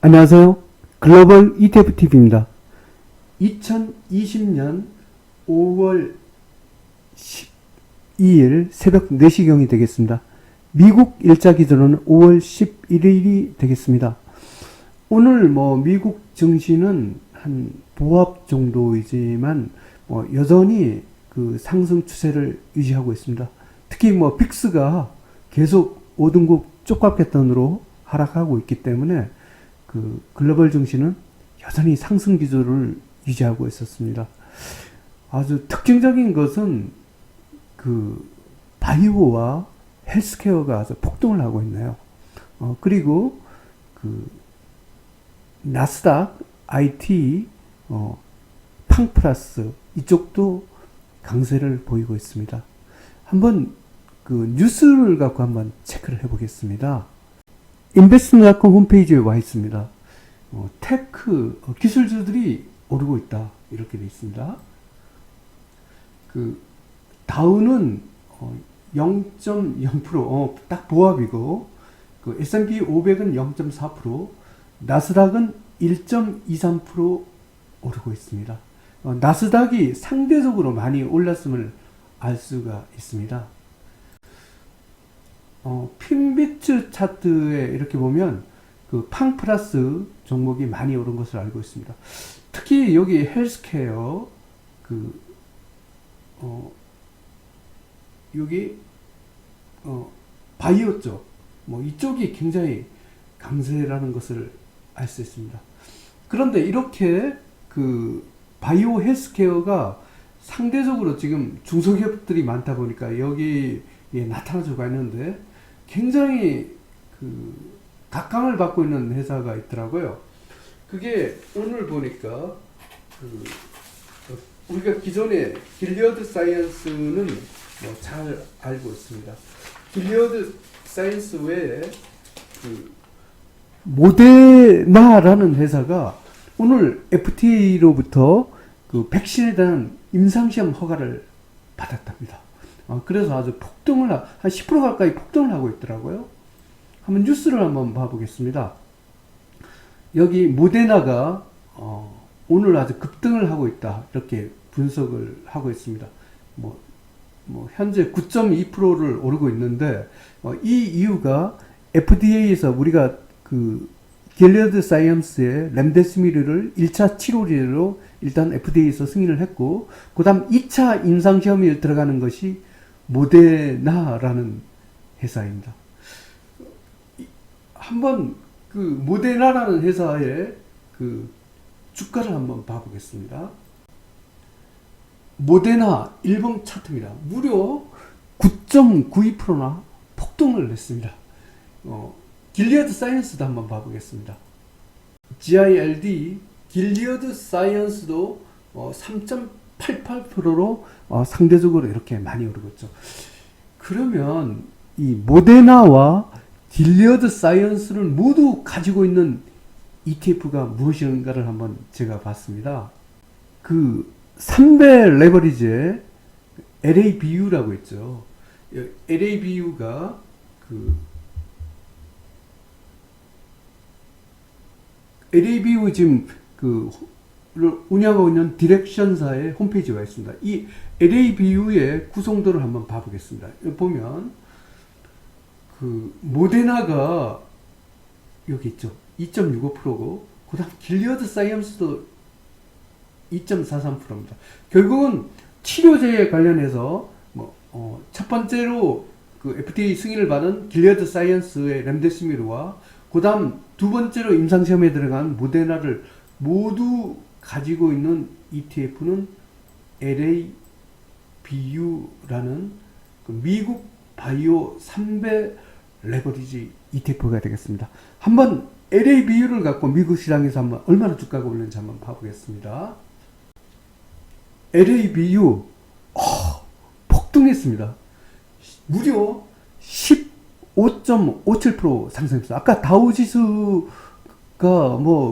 안녕하세요. 글로벌 ETFTV입니다. 2020년 5월 12일 새벽 4시경이 되겠습니다. 미국 일자 기준으로는 5월 11일이 되겠습니다. 오늘 미국 증시는 한 보합 정도이지만 여전히 그 상승 추세를 유지하고 있습니다. 특히 빅스가 계속 5등급 쪽값개돈으로 하락하고 있기 때문에 그 글로벌 증시는 여전히 상승 기조를 유지하고 있었습니다. 아주 특징적인 것은 그 바이오와 헬스케어가 아주 폭등을 하고 있네요. 그리고 그 나스닥, IT, 팡플러스 이쪽도 강세를 보이고 있습니다. 한번 그 뉴스를 갖고 한번 체크를 해보겠습니다. 인베스트닷컴 홈페이지에 와 있습니다. 테크 기술주들이 오르고 있다 이렇게 되어 있습니다. 그 다우는 0.0% 딱 보합이고 그 S&P 500은 0.4%, 나스닥은 1.23% 오르고 있습니다. 나스닥이 상대적으로 많이 올랐음을 알 수가 있습니다. 핀비츠 차트에 이렇게 보면 그 팡플러스 종목이 많이 오른 것을 알고 있습니다. 특히 여기 헬스케어 여기 바이오 쪽 이쪽이 굉장히 강세라는 것을 알 수 있습니다. 그런데 이렇게 그 바이오 헬스케어가 상대적으로 지금 중소기업들이 많다 보니까 여기에 나타나주고 있는데 굉장히 그 각광을 받고 있는 회사가 있더라고요. 그게 오늘 보니까 그 우리가 기존에 길리어드 사이언스는 잘 알고 있습니다. 길리어드 사이언스 외에 그 모데나라는 회사가 오늘 FDA로부터 그 백신에 대한 임상시험 허가를 받았답니다. 그래서 아주 폭등을 한 10% 가까이 폭등을 하고 있더라고요. 한번 뉴스를 한번 봐보겠습니다. 여기 모데나가 오늘 아주 급등을 하고 있다 이렇게 분석을 하고 있습니다. 현재 9.2%를 오르고 있는데 이 이유가 FDA에서 우리가 그 길리어드 사이언스의 렘데시미르를 1차 치료제로 일단 FDA에서 승인을 했고 그 다음 2차 임상시험에 들어가는 것이 모데나라는 회사입니다. 한번 그 모데나라는 회사의 그 주가를 한번 봐보겠습니다. 모데나 일봉 차트입니다. 무려 9.92%나 폭등을 했습니다. 길리어드 사이언스도 한번 봐보겠습니다. GILD 길리어드 사이언스도 3.88%로 상대적으로 이렇게 많이 오르고 있죠. 그러면 이 모데나와 길리어드 사이언스를 모두 가지고 있는 ETF가 무엇인가를 한번 제가 봤습니다. 그 3배 레버리지의 LABU라고 있죠. LABU가 LABU 지금 운영하고 있는 디렉션사의 홈페이지에 와 있습니다. 이 LABU의 구성도를 한번 봐보겠습니다. 여기 보면 그 모데나가 여기 있죠. 2.65%고 그 다음 길리어드 사이언스도 2.43%입니다. 결국은 치료제에 관련해서 첫 번째로 그 FDA 승인을 받은 길리어드 사이언스의 렘데시미르와 그 다음 두 번째로 임상시험에 들어간 모데나를 모두 가지고 있는 ETF는 LABU라는 그 미국 바이오 3배 레버리지 ETF가 되겠습니다. 한번 LABU를 갖고 미국 시장에서 한번 얼마나 주가가 오르는지 한번 봐보겠습니다. LABU 폭등했습니다. 무려 15.57% 상승했어요. 아까 다우지수가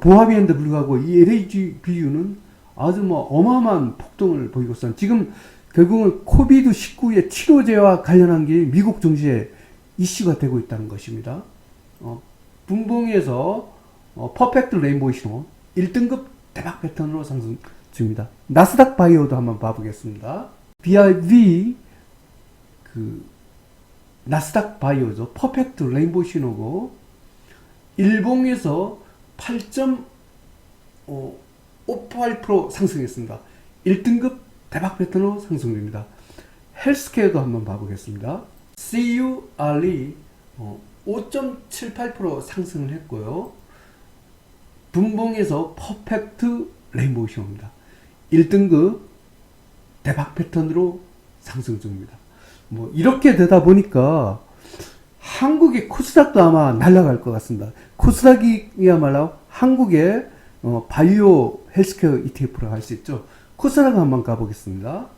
보합이었는데 불구하고 이 LABU는 아주 어마어마한 폭등을 보이고 있어요. 지금 결국은 코비드19의 치료제와 관련한 게 미국 증시에 이슈가 되고 있다는 것입니다. 분봉에서 퍼펙트 레인보우 신호 1등급 대박 패턴으로 상승 중입니다. 나스닥 바이오도 한번 봐보겠습니다. BIV 그 나스닥 바이오죠. 퍼펙트 레인보우 신호고 일봉에서 8.58% 상승했습니다. 1등급 대박 패턴으로 상승됩니다. 헬스케어도 한번 봐보겠습니다. CUR이 5.78% 상승을 했고요. 분봉에서 퍼펙트 레인보우 신호입니다. 1등급 대박 패턴으로 상승 중입니다. 뭐 이렇게 되다 보니까 한국의 코스닥도 아마 날아갈 것 같습니다. 코스닥이야말로 한국의 바이오 헬스케어 ETF로 할 수 있죠. 코스닥 한번 가보겠습니다.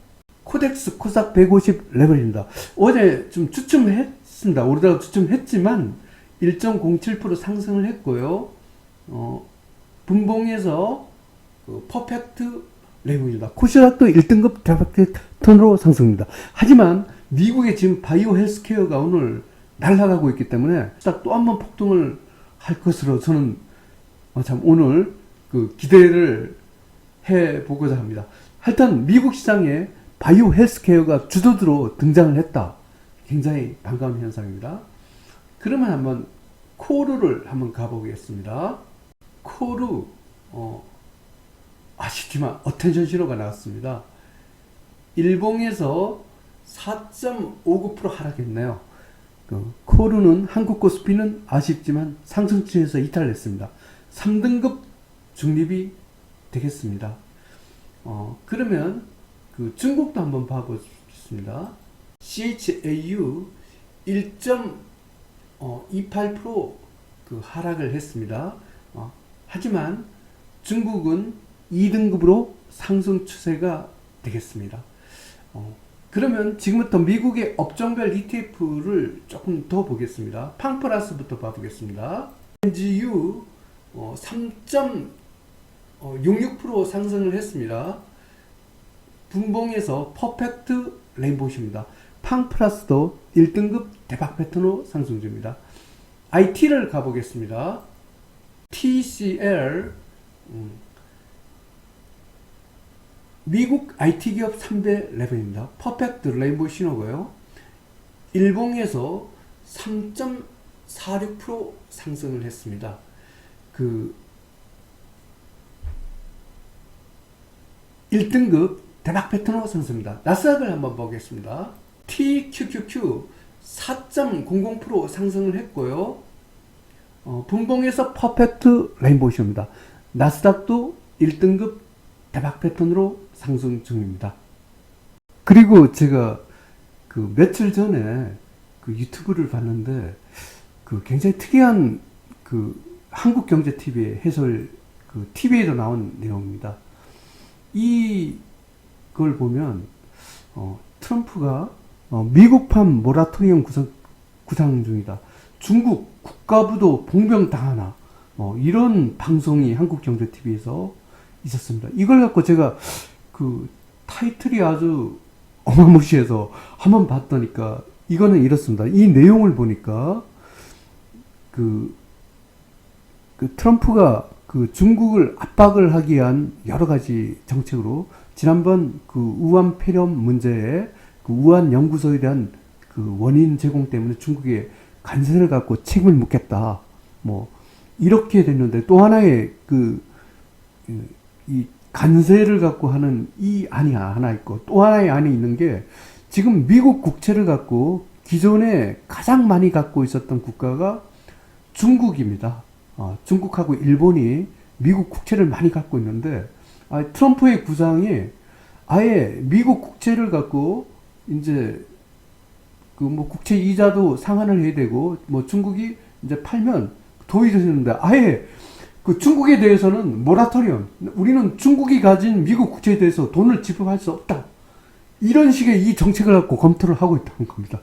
코덱스 코스닥 150 레벨입니다. 어제 좀 주춤했습니다. 오르다가 주춤했지만 1.07% 상승을 했고요. 분봉에서 퍼펙트 레벨입니다. 코스닥도 1등급 대박 패턴으로 상승입니다. 하지만 미국의 지금 바이오 헬스케어가 오늘 날아가고 있기 때문에 또 한 번 폭등을 할 것으로 저는 참 오늘 기대를 해보고자 합니다. 하여튼 미국 시장에 바이오 헬스케어가 주도주로 등장을 했다. 굉장히 반가운 현상입니다. 그러면 한번 코르를 한번 가보겠습니다. 코르 아쉽지만 어텐션 신호가 나왔습니다. 일봉에서 4.59% 하락했네요. 코르는 한국 코스피는 아쉽지만 상승추에서 이탈했습니다. 3등급 중립이 되겠습니다. 그러면 중국도 한번 봐보겠습니다. CHAU 1.28% 하락을 했습니다. 하지만 중국은 2등급으로 상승 추세가 되겠습니다. 그러면 지금부터 미국의 업종별 ETF를 조금 더 보겠습니다. 팡플러스부터 봐보겠습니다. NGU 3.66% 상승을 했습니다. 분봉에서 퍼펙트 레인보우입니다. 팡플러스도 1등급 대박 패턴으로 상승 중입니다. IT를 가보겠습니다. TCL 미국 IT 기업 3대 레벨입니다. 퍼펙트 레인보우 신호고요. 일봉에서 3.46% 상승을 했습니다. 1등급 대박 패턴으로 상승입니다. 나스닥을 한번 보겠습니다. TQQQ 4.00% 상승을 했고요. 분봉에서 퍼펙트 레인보우 신호입니다. 나스닥도 1등급 대박 패턴으로 상승 중입니다. 그리고 제가 며칠 전에 유튜브를 봤는데 굉장히 특이한 한국경제TV의 해설 TV에도 나온 내용입니다. 이걸 보면 트럼프가 미국판 모라토리엄 구상 중이다. 중국 국가부도 봉변당하나 이런 방송이 한국경제TV에서 있었습니다. 이걸 갖고 제가 타이틀이 아주 어마무시해서 한번 봤더니까 이거는 이렇습니다. 이 내용을 보니까 트럼프가 중국을 압박을 하기 위한 여러 가지 정책으로 지난번 우한 폐렴 문제에 우한 연구소에 대한 원인 제공 때문에 중국에 관세를 갖고 책임을 묻겠다. 뭐 이렇게 됐는데 또 하나의 이 관세를 갖고 하는 이 안이 하나 있고 또 하나의 안이 있는 게 지금 미국 국채를 갖고 기존에 가장 많이 갖고 있었던 국가가 중국입니다. 중국하고 일본이 미국 국채를 많이 갖고 있는데 트럼프의 구상이 아예 미국 국채를 갖고 이제 국채 이자도 상환을 해야 되고 중국이 이제 팔면 도입이 되는데 아예 중국에 대해서는 모라토리엄, 우리는 중국이 가진 미국 국채에 대해서 돈을 지급할 수 없다. 이런 식의 이 정책을 갖고 검토를 하고 있다는 겁니다.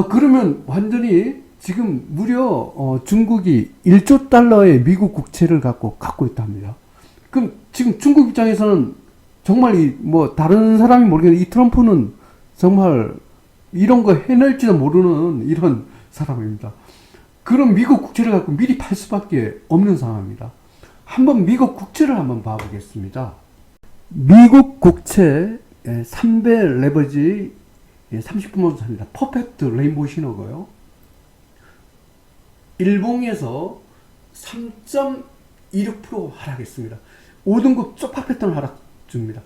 그러면 완전히 지금 무려 중국이 1조 달러의 미국 국채를 갖고 있답니다. 그럼 지금 중국 입장에서는 정말 다른 사람이 모르겠는데 이 트럼프는 정말 이런 거 해낼지도 모르는 이런 사람입니다. 그런 미국 국채를 갖고 미리 팔 수밖에 없는 상황입니다. 한번 미국 국채를 한번 봐보겠습니다. 미국 국채 3배 레버지 30분만 삽니다. 퍼펙트 레인보우 신호고요. 일봉에서 3.26% 하락했습니다. 5등급 쪽박 패턴 하락 중입니다.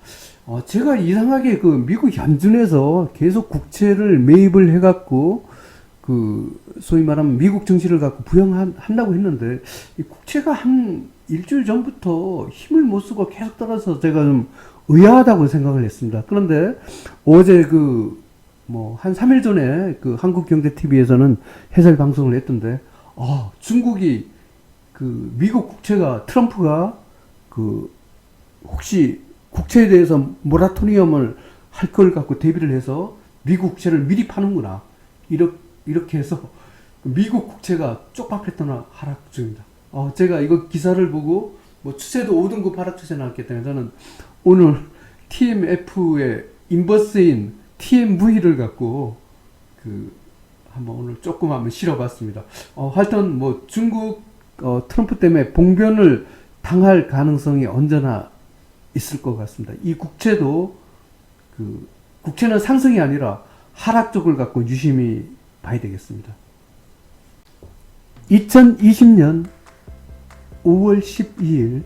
제가 이상하게 그 미국 연준에서 계속 국채를 매입을 해갖고 그 소위 말하면 미국 증시를 갖고 부양한다고 했는데 이 국채가 한 일주일 전부터 힘을 못 쓰고 계속 떨어져서 제가 좀 의아하다고 생각을 했습니다. 그런데 어제 한 3일 전에 그 한국경제TV에서는 해설 방송을 했던데 중국이 그 미국 국채가 트럼프가 그 혹시 국채에 대해서 모라토리엄을 할 걸 갖고 대비를 해서 미국 국채를 미리 파는구나. 이렇게 해서 미국 국채가 쪽박 패턴 하락 중입니다. 제가 이거 기사를 보고 추세도 5등급 하락 추세 나왔기 때문에 저는 오늘 TMF의 인버스인 TMV를 갖고 한번 오늘 조금 한번 실어봤습니다. 하여튼 중국 트럼프 때문에 봉변을 당할 가능성이 언제나 있을 것 같습니다. 이 국채도 국채는 상승이 아니라 하락 쪽을 갖고 유심히 봐야 되겠습니다. 2020년 5월 12일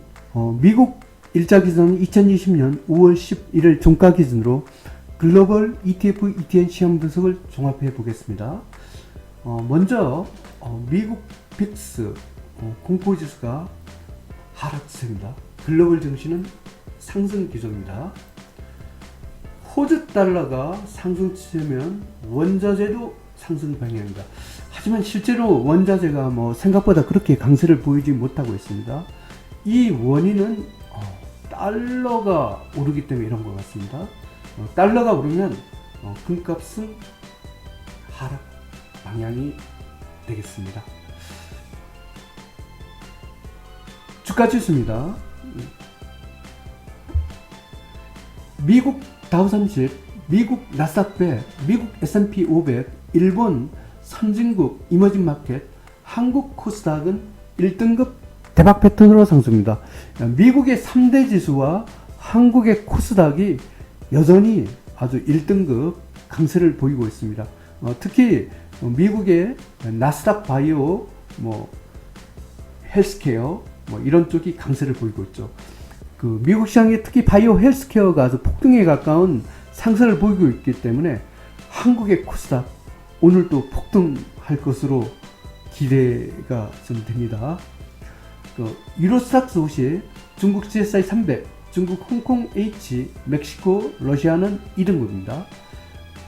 미국 일자 기준은 2020년 5월 11일 종가 기준으로 글로벌 ETF, ETN 시황 분석을 종합해 보겠습니다. 먼저 미국 빅스 공포지수가 하락 추세입니다. 글로벌 증시는 상승 기조입니다. 호주 달러가 상승 추세면 원자재도 상승 방향입니다. 하지만 실제로 원자재가 생각보다 그렇게 강세를 보이지 못하고 있습니다. 이 원인은 달러가 오르기 때문에 이런 것 같습니다. 달러가 오르면 금값은 하락 방향이 되겠습니다. 주가 지수입니다. 미국 다우30, 미국 나스닥 100, 미국 S&P 500, 일본 선진국 이머징 마켓, 한국 코스닥은 1등급 대박 패턴으로 상승입니다. 미국의 3대 지수와 한국의 코스닥이 여전히 아주 1등급 강세를 보이고 있습니다. 특히 미국의 나스닥 바이오, 헬스케어 이런 쪽이 강세를 보이고 있죠. 미국 시장에 특히 바이오 헬스케어가 아주 폭등에 가까운 상승을 보이고 있기 때문에 한국의 코스닥 오늘 또 폭등할 것으로 기대가 좀 됩니다. 유로스탁스 50, 중국 CSI 300, 중국 홍콩 H, 멕시코, 러시아는 2등급입니다.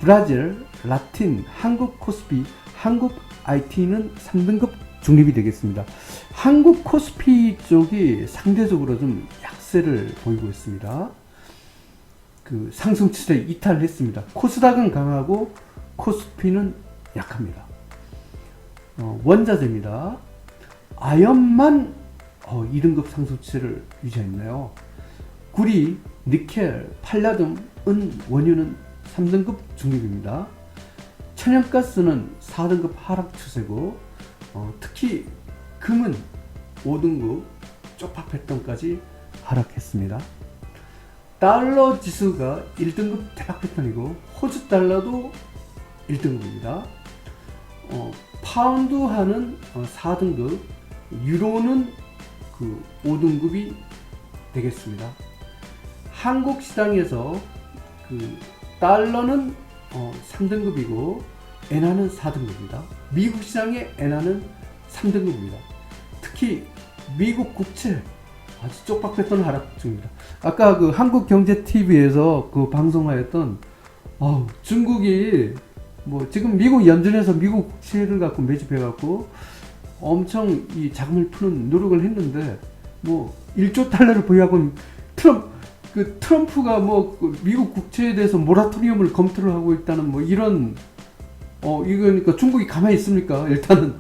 브라질, 라틴, 한국 코스피, 한국 IT는 3등급 중립이 되겠습니다. 한국 코스피 쪽이 상대적으로 좀 약세를 보이고 있습니다. 상승 추세 이탈했습니다. 코스닥은 강하고 코스피는 약합니다. 원자재입니다. 아연만 2등급 상승 추세를 유지했네요. 구리, 니켈, 팔라듐, 은, 원유는 3등급 중립입니다. 천연가스는 4등급 하락 추세고 특히 금은 5등급 쪽박 패턴까지 하락했습니다. 달러 지수가 1등급 대박 패턴이고 호주 달러도 1등급입니다. 파운드화는 4등급, 유로는 5등급이 되겠습니다. 한국 시장에서 달러는 3등급이고 엔화는 4등급입니다. 미국 시장의 엔화는 3등급입니다. 특히 미국 국채 아주 쪽박 패턴 하락 중입니다. 아까 한국경제TV에서 방송하였던 중국이 지금 미국 연준에서 미국 국채를 갖고 매집해갖고 엄청 이 자금을 푸는 노력을 했는데 1조 달러를 보유하고 트럼프가 미국 국채에 대해서 모라토리엄을 검토를 하고 있다는 이런 이거니까 중국이 가만히 있습니까? 일단은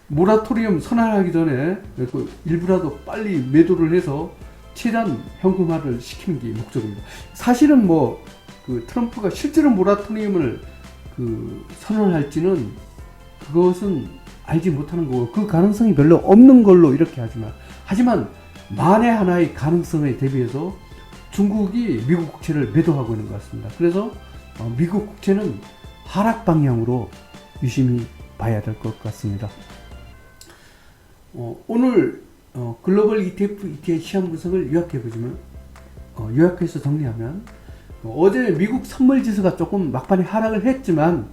모라토리엄 선언하기 전에 일부라도 빨리 매도를 해서 최대한 현금화를 시키는 게 목적입니다. 사실은 트럼프가 실제로 모라토리엄을 선언할지는 그것은 알지 못하는 거고 그 가능성이 별로 없는 걸로 이렇게 하지만 만에 하나의 가능성에 대비해서 중국이 미국 국채를 매도하고 있는 것 같습니다. 그래서 미국 국채는 하락 방향으로 유심히 봐야 될 것 같습니다. 오늘 글로벌 ETF, ETF 시황 분석을 요약해보지만 요약해서 정리하면 어제 미국 선물 지수가 조금 막판에 하락을 했지만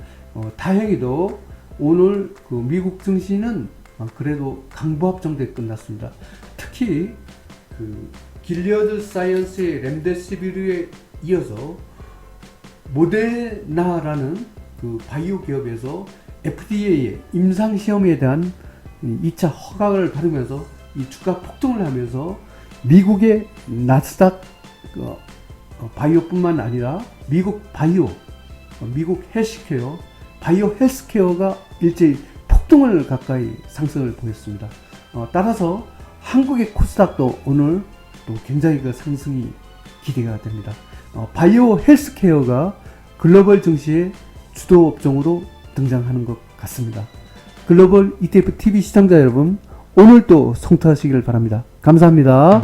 다행히도 오늘 그 미국 증시는 그래도 강보합 정도에 끝났습니다. 특히 그 길리어드 사이언스의 렘데시비르에 이어서 모데나라는 그 바이오 기업에서 FDA의 임상 시험에 대한 2차 허가를 받으면서 이 주가 폭등을 하면서 미국의 나스닥 바이오뿐만 아니라 미국 바이오, 미국 헬스케어, 바이오 헬스케어가 일제히 폭등을 가까이 상승을 보였습니다. 따라서 한국의 코스닥도 오늘 또 굉장히 그 상승이 기대가 됩니다. 바이오 헬스케어가 글로벌 증시의 주도 업종으로 등장하는 것 같습니다. 글로벌 ETF TV 시청자 여러분, 오늘도 성투하시기를 바랍니다. 감사합니다.